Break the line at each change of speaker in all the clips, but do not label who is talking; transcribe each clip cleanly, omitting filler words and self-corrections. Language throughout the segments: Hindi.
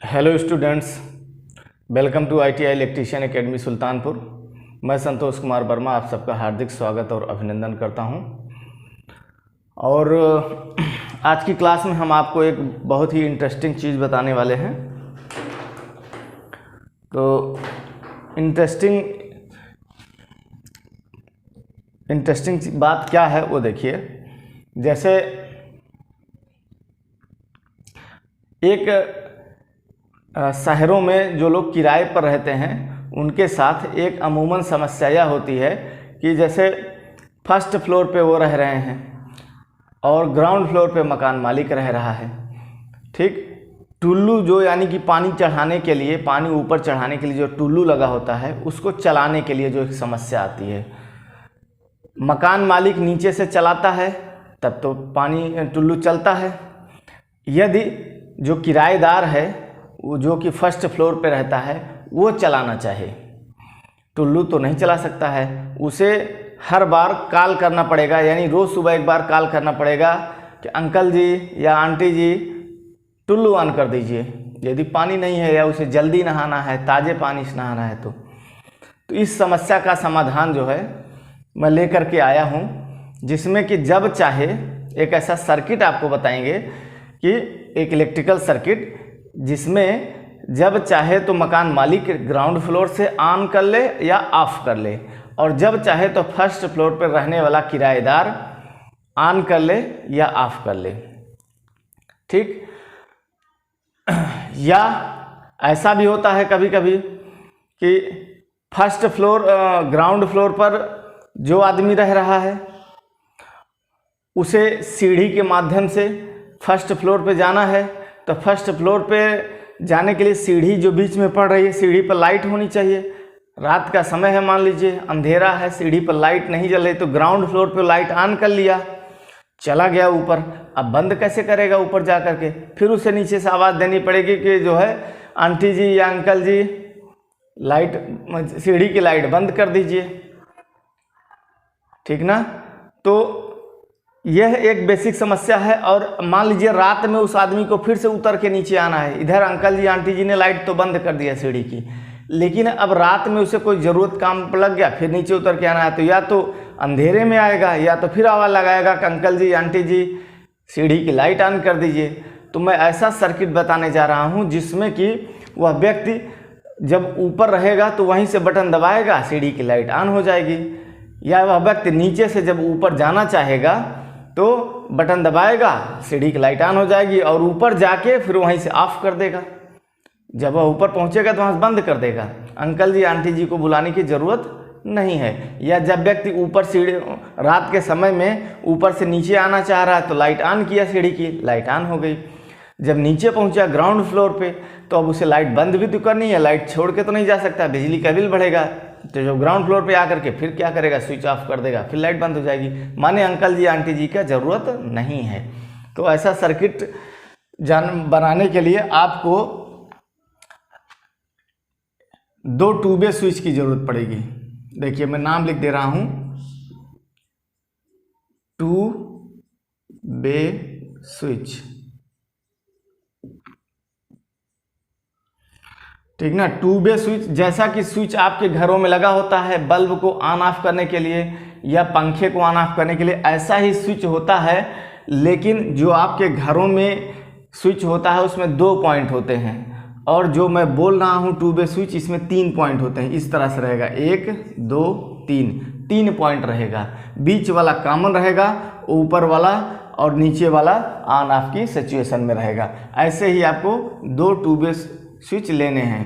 Hello students, welcome to ITI electrician academy Sultanpur. मैं संतोष कुमार वर्मा आप सबका हार्दिक स्वागत और अभिनंदन करता हूं। और आज की क्लास में हम आपको एक बहुत ही इंटरेस्टिंग चीज़ बताने वाले हैं। तो इंटरेस्टिंग बात क्या है वो देखिए। जैसे एक शहरों में जो लोग किराए पर रहते हैं उनके साथ एक अमूमन समस्या यह होती है कि जैसे फर्स्ट फ्लोर पे वो रह रहे हैं और ग्राउंड फ्लोर पे मकान मालिक रह रहा है। ठीक, टुल्लू जो यानी कि पानी चढ़ाने के लिए, पानी ऊपर चढ़ाने के लिए जो टुल्लू लगा होता है उसको चलाने के लिए जो एक समस्या आती है, मकान मालिक नीचे से चलाता है तब तो पानी टुल्लू चलता है। यदि जो किराएदार है वो जो कि फर्स्ट फ्लोर पे रहता है वो चलाना चाहे, टुल्लू तो नहीं चला सकता है, उसे हर बार कॉल करना पड़ेगा, यानी रोज़ सुबह एक बार कॉल करना पड़ेगा कि अंकल जी या आंटी जी टुल्लू ऑन कर दीजिए। यदि पानी नहीं है या उसे जल्दी नहाना है, ताज़े पानी से नहाना है तो इस समस्या का समाधान जो है मैं लेकर के आया हूँ, जिसमें कि जब चाहे एक ऐसा सर्किट आपको बताएंगे कि एक इलेक्ट्रिकल सर्किट जिसमें जब चाहे तो मकान मालिक ग्राउंड फ्लोर से ऑन कर ले या ऑफ कर ले, और जब चाहे तो फर्स्ट फ्लोर पर रहने वाला किराएदार ऑन कर ले या ऑफ कर ले। ठीक, या ऐसा भी होता है कभी कभी कि फर्स्ट फ्लोर ग्राउंड फ्लोर पर जो आदमी रह रहा है उसे सीढ़ी के माध्यम से फर्स्ट फ्लोर पे जाना है, तो फर्स्ट फ्लोर पे जाने के लिए सीढ़ी जो बीच में पड़ रही है, सीढ़ी पर लाइट होनी चाहिए। रात का समय है, मान लीजिए अंधेरा है, सीढ़ी पर लाइट नहीं जल रही, तो ग्राउंड फ्लोर पे लाइट ऑन कर लिया, चला गया ऊपर। अब बंद कैसे करेगा ऊपर जा कर के? फिर उसे नीचे से आवाज़ देनी पड़ेगी कि जो है आंटी जी या अंकल जी लाइट, सीढ़ी की लाइट बंद कर दीजिए। ठीक ना? तो यह एक बेसिक समस्या है। और मान लीजिए रात में उस आदमी को फिर से उतर के नीचे आना है, इधर अंकल जी आंटी जी ने लाइट तो बंद कर दिया सीढ़ी की, लेकिन अब रात में उसे कोई ज़रूरत काम पर लग गया, फिर नीचे उतर के आना है, तो या तो अंधेरे में आएगा या तो फिर आवाज़ लगाएगा कि अंकल जी आंटी जी सीढ़ी की लाइट ऑन कर दीजिए। तो मैं ऐसा सर्किट बताने जा रहा हूँ जिसमें कि वह व्यक्ति जब ऊपर रहेगा तो वहीं से बटन दबाएगा, सीढ़ी की लाइट ऑन हो जाएगी, या वह व्यक्ति नीचे से जब ऊपर जाना चाहेगा तो बटन दबाएगा, सीढ़ी की लाइट ऑन हो जाएगी, और ऊपर जाके फिर वहीं से ऑफ कर देगा। जब वह ऊपर पहुंचेगा तो वहाँ से बंद कर देगा, अंकल जी आंटी जी को बुलाने की ज़रूरत नहीं है। या जब व्यक्ति ऊपर सीढ़ी रात के समय में ऊपर से नीचे आना चाह रहा है तो लाइट ऑन किया, सीढ़ी की लाइट ऑन हो गई। जब नीचे पहुंचा ग्राउंड फ्लोर पे तो अब उसे लाइट बंद भी तो करनी है, लाइट छोड़ के तो नहीं जा सकता, बिजली का बिल बढ़ेगा। तो जो ग्राउंड फ्लोर पे आकर के फिर क्या करेगा, स्विच ऑफ कर देगा, फिर लाइट बंद हो जाएगी, माने अंकल जी आंटी जी का ज़रूरत नहीं है। तो ऐसा सर्किट बनाने के लिए आपको 2 2-वे स्विच की ज़रूरत पड़ेगी। देखिए मैं नाम लिख दे रहा हूँ, 2-वे स्विच। ठीक ना? 2-वे स्विच, जैसा कि स्विच आपके घरों में लगा होता है बल्ब को ऑन ऑफ करने के लिए या पंखे को ऑन ऑफ करने के लिए, ऐसा ही स्विच होता है। लेकिन जो आपके घरों में स्विच होता है उसमें 2 पॉइंट होते हैं, और जो मैं बोल रहा हूँ 2-वे स्विच, इसमें 3 पॉइंट होते हैं। इस तरह से रहेगा, 1 2 3 पॉइंट रहेगा। बीच वाला कॉमन रहेगा, ऊपर वाला और नीचे वाला ऑन ऑफ की सिचुएशन में रहेगा। ऐसे ही आपको 2 2-वे स्विच लेने हैं।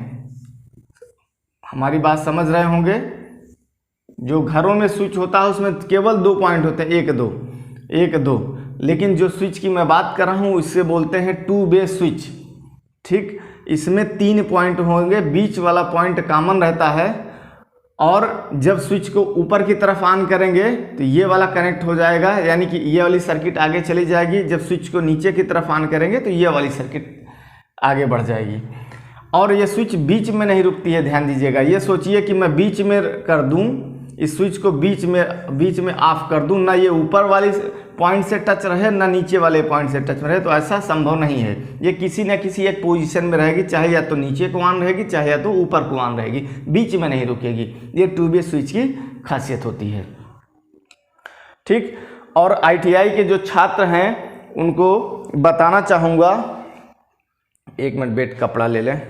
हमारी बात समझ रहे होंगे? जो घरों में स्विच होता है उसमें केवल 2 पॉइंट होते हैं, 1 2, लेकिन जो स्विच की मैं बात कर रहा हूँ इससे बोलते हैं 2-वे स्विच। ठीक, इसमें 3 पॉइंट होंगे, बीच वाला पॉइंट कॉमन रहता है, और जब स्विच को ऊपर की तरफ ऑन करेंगे तो ये वाला कनेक्ट हो जाएगा, यानी कि ये वाली सर्किट आगे चली जाएगी। जब स्विच को नीचे की तरफ ऑन करेंगे तो ये वाली सर्किट आगे बढ़ जाएगी। और ये स्विच बीच में नहीं रुकती है, ध्यान दीजिएगा। ये सोचिए कि मैं बीच में कर दूं इस स्विच को बीच में ऑफ कर दूं, ना ये ऊपर वाली पॉइंट से टच रहे ना नीचे वाले पॉइंट से टच रहे, तो ऐसा संभव नहीं है। ये किसी न किसी एक पोजीशन में रहेगी, चाहे या तो नीचे को ऑन रहेगी, चाहे या तो ऊपर को ऑन रहेगी, बीच में नहीं रुकेगी। ये 2 वे स्विच की खासियत होती है। ठीक, और ITI के जो छात्र हैं उनको बताना चाहूँगा, 1 मिनट वेट, कपड़ा ले लें।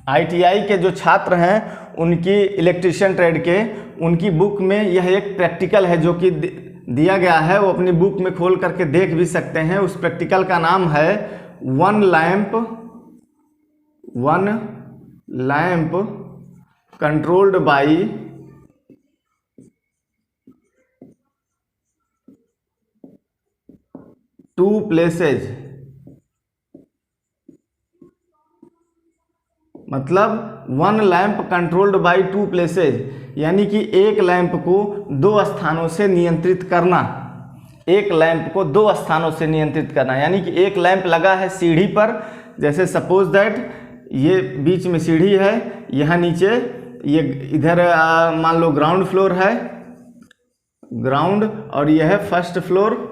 ITI के जो छात्र हैं उनकी इलेक्ट्रीशियन ट्रेड के, उनकी बुक में यह एक प्रैक्टिकल है जो कि दिया गया है, वो अपनी बुक में खोल करके देख भी सकते हैं। उस प्रैक्टिकल का नाम है one lamp controlled by two places. मतलब 1 लैंप कंट्रोल्ड बाई 2 प्लेसेज, यानी कि एक लैंप को 2 स्थानों से नियंत्रित करना। एक लैंप को 2 स्थानों से नियंत्रित करना, यानी कि एक लैंप लगा है सीढ़ी पर, जैसे सपोज दैट ये बीच में सीढ़ी है, यहाँ नीचे ये इधर मान लो ग्राउंड फ्लोर है, ग्राउंड, और यह है फर्स्ट फ्लोर।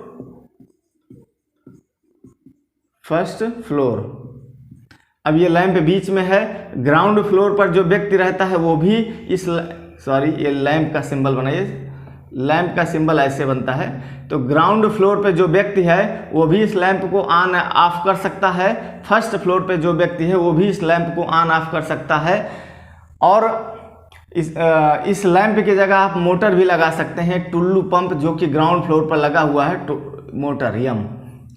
अब ये लैंप बीच में है, ग्राउंड फ्लोर पर जो व्यक्ति रहता है वो भी ये लैंप का सिंबल बनाइए, लैंप का सिंबल ऐसे बनता है। तो ग्राउंड फ्लोर पे जो व्यक्ति है वो भी इस लैंप को ऑन ऑफ कर सकता है, फर्स्ट फ्लोर पे जो व्यक्ति है वो भी इस लैंप को ऑन ऑफ कर सकता है। और इस लैंप की जगह आप मोटर भी लगा सकते हैं, टुल्लू पंप जो कि ग्राउंड फ्लोर पर लगा हुआ है, मोटर यम।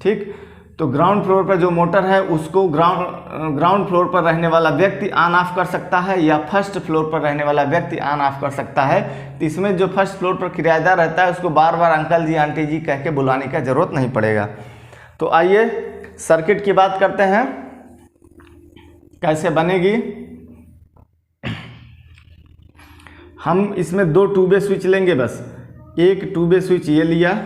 ठीक, तो ग्राउंड फ्लोर पर जो मोटर है उसको ग्राउंड फ्लोर पर रहने वाला व्यक्ति ऑन ऑफ कर सकता है, या फर्स्ट फ्लोर पर रहने वाला व्यक्ति ऑन ऑफ कर सकता है। तो इसमें जो फर्स्ट फ्लोर पर किराएदार रहता है उसको बार बार अंकल जी आंटी जी कह के बुलाने का ज़रूरत नहीं पड़ेगा। तो आइए सर्किट की बात करते हैं, कैसे बनेगी। हम इसमें 2 2 वे स्विच लेंगे बस। एक 2 वे स्विच ये लिया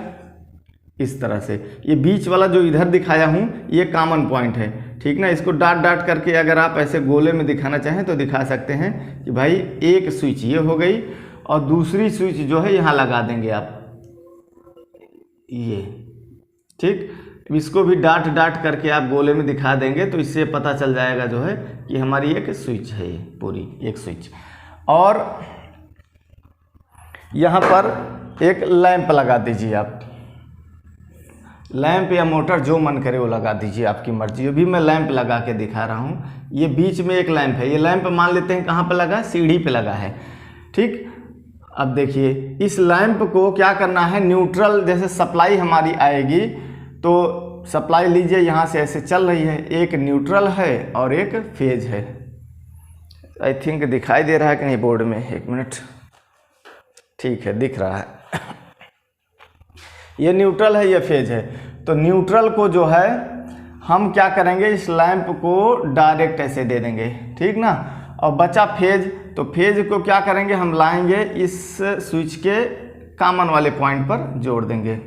इस तरह से, ये बीच वाला जो इधर दिखाया हूँ ये कॉमन पॉइंट है, ठीक ना। इसको डाट करके अगर आप ऐसे गोले में दिखाना चाहें तो दिखा सकते हैं कि भाई एक स्विच ये हो गई, और दूसरी स्विच जो है यहाँ लगा देंगे आप ये। ठीक, इसको भी डाट करके आप गोले में दिखा देंगे तो इससे पता चल जाएगा जो है कि हमारी एक स्विच है, ये पूरी एक स्विच। और यहाँ पर एक लैंप लगा दीजिए आप, लैंप या मोटर जो मन करे वो लगा दीजिए, आपकी मर्जी। अभी मैं लैंप लगा के दिखा रहा हूँ। ये बीच में एक लैंप है, ये लैंप मान लेते हैं कहाँ पे लगा है, सीढ़ी पे लगा है। ठीक, अब देखिए इस लैंप को क्या करना है, न्यूट्रल जैसे सप्लाई हमारी आएगी तो सप्लाई लीजिए यहाँ से ऐसे चल रही है, एक न्यूट्रल है और एक फेज है। आई थिंक दिखाई दे रहा है कि नहीं बोर्ड में, 1 मिनट, ठीक है दिख रहा है। ये न्यूट्रल है, ये फेज है। तो न्यूट्रल को जो है हम क्या करेंगे, इस लैंप को डायरेक्ट ऐसे दे देंगे, ठीक ना। और बचा फेज, तो फेज को क्या करेंगे, हम लाएंगे इस स्विच के कॉमन वाले पॉइंट पर जोड़ देंगे।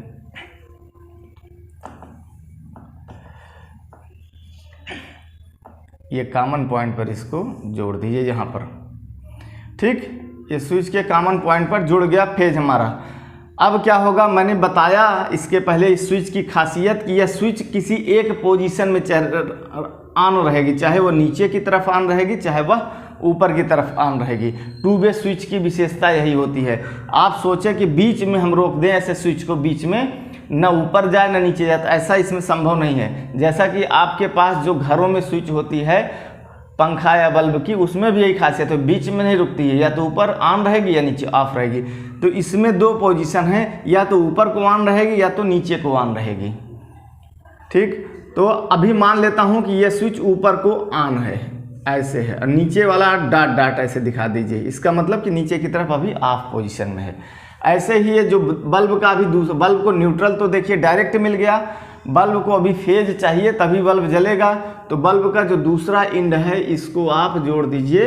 ये कॉमन पॉइंट पर इसको जोड़ दीजिए यहाँ पर। ठीक, ये स्विच के कॉमन पॉइंट पर जुड़ गया फेज हमारा। अब क्या होगा, मैंने बताया इसके पहले इस स्विच की खासियत कि यह स्विच किसी एक पोजीशन में ऑन रहेगी, चाहे वो नीचे की तरफ ऑन रहेगी, चाहे वह ऊपर की तरफ ऑन रहेगी। 2 वे स्विच की विशेषता यही होती है। आप सोचें कि बीच में हम रोक दें ऐसे स्विच को, बीच में न ऊपर जाए न नीचे जाए, तो ऐसा इसमें संभव नहीं है। जैसा कि आपके पास जो घरों में स्विच होती है पंखा या बल्ब की, उसमें भी यही खासियत है, बीच में नहीं रुकती है, या तो ऊपर ऑन रहेगी या नीचे ऑफ रहेगी। तो इसमें 2 पोजीशन है, या तो ऊपर को ऑन रहेगी या तो नीचे को ऑन रहेगी। ठीक, तो अभी मान लेता हूं कि यह स्विच ऊपर को ऑन है, ऐसे है, और नीचे वाला डाट ऐसे दिखा दीजिए, इसका मतलब कि नीचे की तरफ अभी ऑफ पोजीशन में है। ऐसे ही ये जो बल्ब का अभी दूसरा, बल्ब को न्यूट्रल तो देखिए डायरेक्ट मिल गया, बल्ब को अभी फेज चाहिए तभी बल्ब जलेगा। तो बल्ब का जो दूसरा एंड है इसको आप जोड़ दीजिए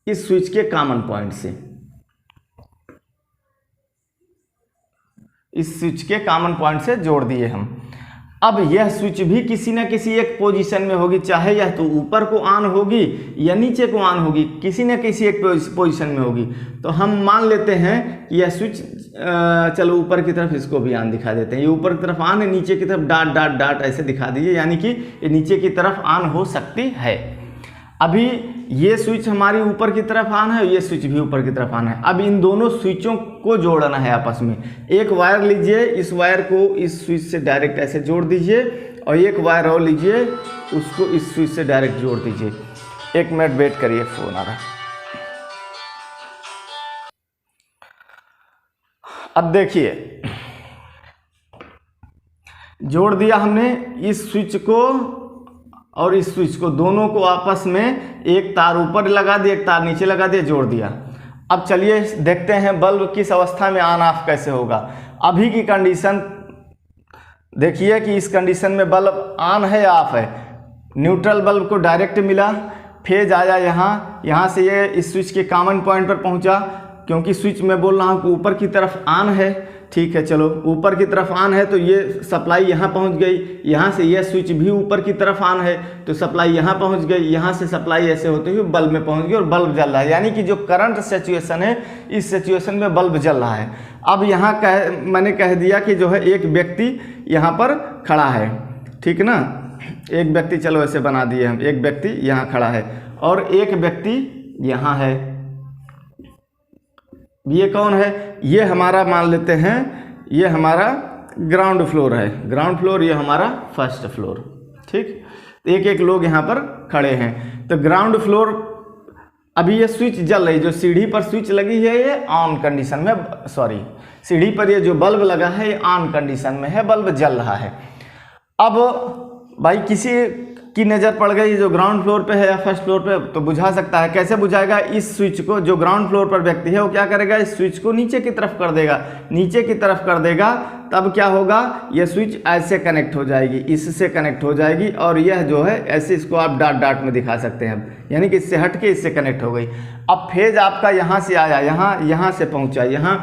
इस स्विच के कॉमन पॉइंट से, इस स्विच के कॉमन पॉइंट से जोड़ दिए हम। अब यह स्विच भी किसी न किसी एक पोजीशन में होगी, चाहे यह तो ऊपर को ऑन होगी या नीचे को ऑन होगी, किसी न किसी एक पोजीशन में होगी। तो हम मान लेते हैं कि यह स्विच चलो ऊपर की तरफ इसको भी ऑन दिखा देते हैं, ये ऊपर की तरफ ऑन है, नीचे की तरफ डॉट डॉट डॉट ऐसे दिखा दीजिए, यानी कि ये नीचे की तरफ ऑन हो सकती है। अभी ये स्विच हमारी ऊपर की तरफ ऑन है, ये स्विच भी ऊपर की तरफ ऑन है। अब इन दोनों स्विचों को जोड़ना है आपस में। एक वायर लीजिए, इस वायर को इस स्विच से डायरेक्ट ऐसे जोड़ दीजिए, और एक वायर और लीजिए, उसको इस स्विच से डायरेक्ट जोड़ दीजिए। 1 मिनट वेट करिए, फोन आ रहा। अब देखिए, जोड़ दिया हमने इस स्विच को और इस स्विच को, दोनों को आपस में एक तार ऊपर लगा दिया, एक तार नीचे लगा दिया, जोड़ दिया। अब चलिए देखते हैं बल्ब किस अवस्था में ऑन ऑफ कैसे होगा। अभी की कंडीशन देखिए कि इस कंडीशन में बल्ब ऑन है या ऑफ है। न्यूट्रल बल्ब को डायरेक्ट मिला, फेज आया यहाँ से ये इस स्विच के कॉमन पॉइंट पर पहुँचा, क्योंकि स्विच में बोल रहा हूँ कि ऊपर की तरफ ऑन है। ठीक है, चलो ऊपर की तरफ ऑन है तो ये सप्लाई यहाँ पहुँच गई, यहाँ से यह स्विच भी ऊपर की तरफ ऑन है तो सप्लाई यहाँ पहुँच गई, यहाँ से सप्लाई ऐसे होते हुए बल्ब में पहुँच गई और बल्ब जल रहा है। यानी कि जो करंट सिचुएशन है, इस सिचुएशन में बल्ब जल रहा है। अब यहाँ मैंने कह दिया कि जो है एक व्यक्ति यहाँ पर खड़ा है, ठीक ना, एक व्यक्ति, चलो ऐसे बना दिए हम, एक व्यक्ति यहाँ खड़ा है और एक व्यक्ति यहाँ है। ये कौन है? ये हमारा मान लेते हैं, ये हमारा ग्राउंड फ्लोर है, ग्राउंड फ्लोर, ये हमारा फर्स्ट फ्लोर। ठीक, एक एक लोग यहाँ पर खड़े हैं। तो ग्राउंड फ्लोर, अभी ये स्विच जल रही, जो सीढ़ी पर स्विच लगी है ये ऑन कंडीशन में, सॉरी सीढ़ी पर ये जो बल्ब लगा है ये ऑन कंडीशन में है, बल्ब जल रहा है। अब भाई किसी की नज़र पड़ गई जो ग्राउंड फ्लोर पे है या फर्स्ट फ्लोर पे, तो बुझा सकता है। कैसे बुझाएगा? इस स्विच को, जो ग्राउंड फ्लोर पर व्यक्ति है वो क्या करेगा, इस स्विच को नीचे की तरफ कर देगा, नीचे की तरफ कर देगा, तब क्या होगा, यह स्विच ऐसे कनेक्ट हो जाएगी, इससे कनेक्ट हो जाएगी, और यह जो है ऐसे, इसको आप डॉट डॉट में दिखा सकते हैं, यानी कि इससे हट के इससे कनेक्ट हो गई। अब फेज आपका यहाँ से आया, यहाँ से पहुँचा यहाँ,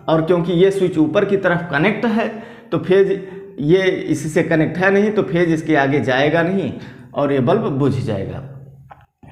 और क्योंकि ये स्विच ऊपर की तरफ कनेक्ट है तो फेज ये इससे कनेक्ट है नहीं, तो फेज इसके आगे जाएगा नहीं और ये बल्ब बुझ जाएगा।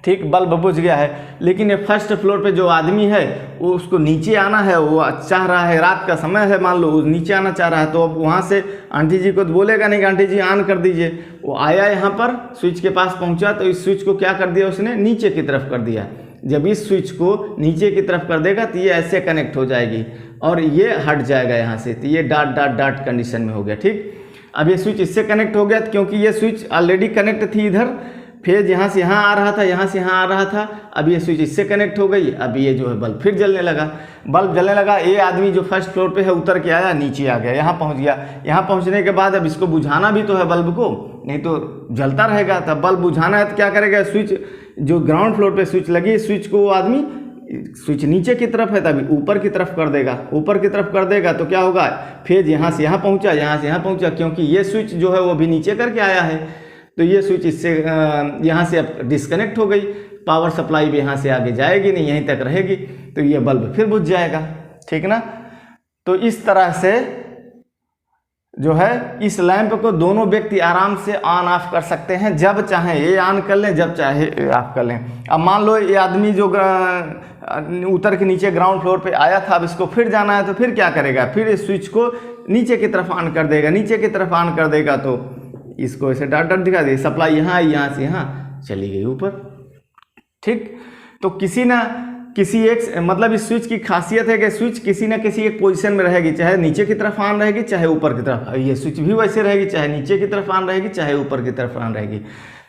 ठीक, बल्ब बुझ गया है। लेकिन ये फर्स्ट फ्लोर पे जो आदमी है वो, उसको नीचे आना है, वो चाह रहा है, रात का समय है मान लो, वो नीचे आना चाह रहा है, तो अब वहाँ से आंटी जी को तो बोलेगा नहीं कि आंटी जी ऑन कर दीजिए। वो आया यहाँ पर, स्विच के पास पहुँचा, तो इस स्विच को क्या कर दिया उसने, नीचे की तरफ कर दिया। जब इस स्विच को नीचे की तरफ कर देगा तो ये ऐसे कनेक्ट हो जाएगी और ये हट जाएगा यहाँ से, तो ये डॉट डॉट डॉट कंडीशन में हो गया। ठीक, अब ये स्विच इससे कनेक्ट हो गया, क्योंकि ये स्विच ऑलरेडी कनेक्ट थी, इधर फेज यहाँ से यहाँ आ रहा था, यहाँ से यहाँ आ रहा था, अब ये स्विच इससे कनेक्ट हो गई। अब ये जो है बल्ब फिर जलने लगा, बल्ब जलने लगा। ये आदमी जो फर्स्ट फ्लोर पे है उतर के आया, नीचे आ गया, यहाँ पहुँच गया। यहाँ पहुँचने के बाद अब इसको बुझाना भी तो है बल्ब को, नहीं तो जलता रहेगा। तब बल्ब बुझाना है तो क्या करेगा, स्विच जो ग्राउंड फ्लोर पे स्विच लगी, स्विच को वो आदमी, स्विच नीचे की तरफ है तभी ऊपर की तरफ कर देगा, ऊपर की तरफ कर देगा तो क्या होगा, फेज यहाँ से यहाँ पहुँचा, यहाँ से यहाँ पहुँचा, क्योंकि ये स्विच जो है वो भी नीचे करके आया है, तो ये स्विच इससे यहाँ से अब डिस्कनेक्ट हो गई, पावर सप्लाई भी यहाँ से आगे जाएगी नहीं, यहीं तक रहेगी, तो ये बल्ब फिर बुझ जाएगा। ठीक ना, तो इस तरह से जो है इस लैंप को दोनों व्यक्ति आराम से ऑन ऑफ कर सकते हैं, जब चाहे ये ऑन कर लें, जब चाहे ऑफ कर लें। अब मान लो ये आदमी जो उतर के नीचे ग्राउंड फ्लोर पे आया था, अब इसको फिर जाना है तो फिर क्या करेगा, फिर इस स्विच को नीचे की तरफ ऑन कर देगा, नीचे की तरफ ऑन कर देगा तो इसको ऐसे डॉट डॉट दिखा दे, सप्लाई यहाँ आई, यहाँ से यहाँ चली गई ऊपर। ठीक, तो किसी ना किसी एक, मतलब इस स्विच की खासियत है कि स्विच किसी ना किसी एक पोजीशन में रहेगी, चाहे नीचे की तरफ ऑन रहेगी चाहे ऊपर की तरफ। ये स्विच भी वैसे रहेगी, चाहे नीचे की तरफ ऑन रहेगी चाहे ऊपर की तरफ ऑन रहेगी।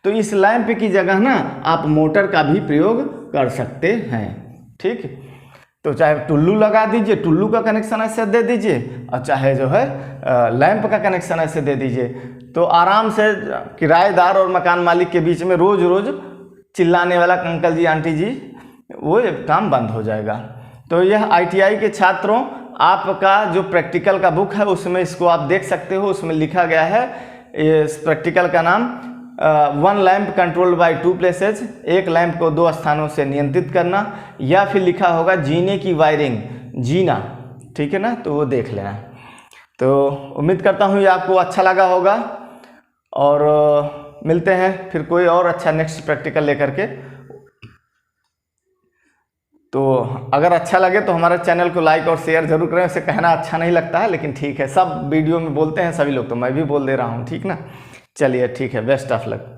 तो इस लैंप की जगह ना आप मोटर का भी प्रयोग कर सकते हैं। ठीक, तो चाहे टुल्लू लगा दीजिए, टुल्लू का कनेक्शन ऐसे दे दीजिए, और चाहे जो है लैंप का कनेक्शन ऐसे दे दीजिए, तो आराम से किराएदार और मकान मालिक के बीच में रोज रोज चिल्लाने वाला अंकल जी आंटी जी, वो काम बंद हो जाएगा। तो यह ITI के छात्रों, आपका जो प्रैक्टिकल का बुक है उसमें इसको आप देख सकते हो, उसमें लिखा गया है, इस प्रैक्टिकल का नाम 1 लैंप कंट्रोल्ड बाय 2 प्लेसेज, एक लैंप को 2 स्थानों से नियंत्रित करना, या फिर लिखा होगा जीने की वायरिंग, जीना। ठीक है ना, तो वो देख लेना। तो उम्मीद करता हूँ ये आपको अच्छा लगा होगा, और मिलते हैं फिर कोई और अच्छा नेक्स्ट प्रैक्टिकल लेकर के। तो अगर अच्छा लगे तो हमारे चैनल को लाइक और शेयर जरूर करें। वैसे कहना अच्छा नहीं लगता है, लेकिन ठीक है, सब वीडियो में बोलते हैं सभी लोग, तो मैं भी बोल दे रहा हूँ, ठीक ना। चलिए ठीक है, बेस्ट ऑफ लक।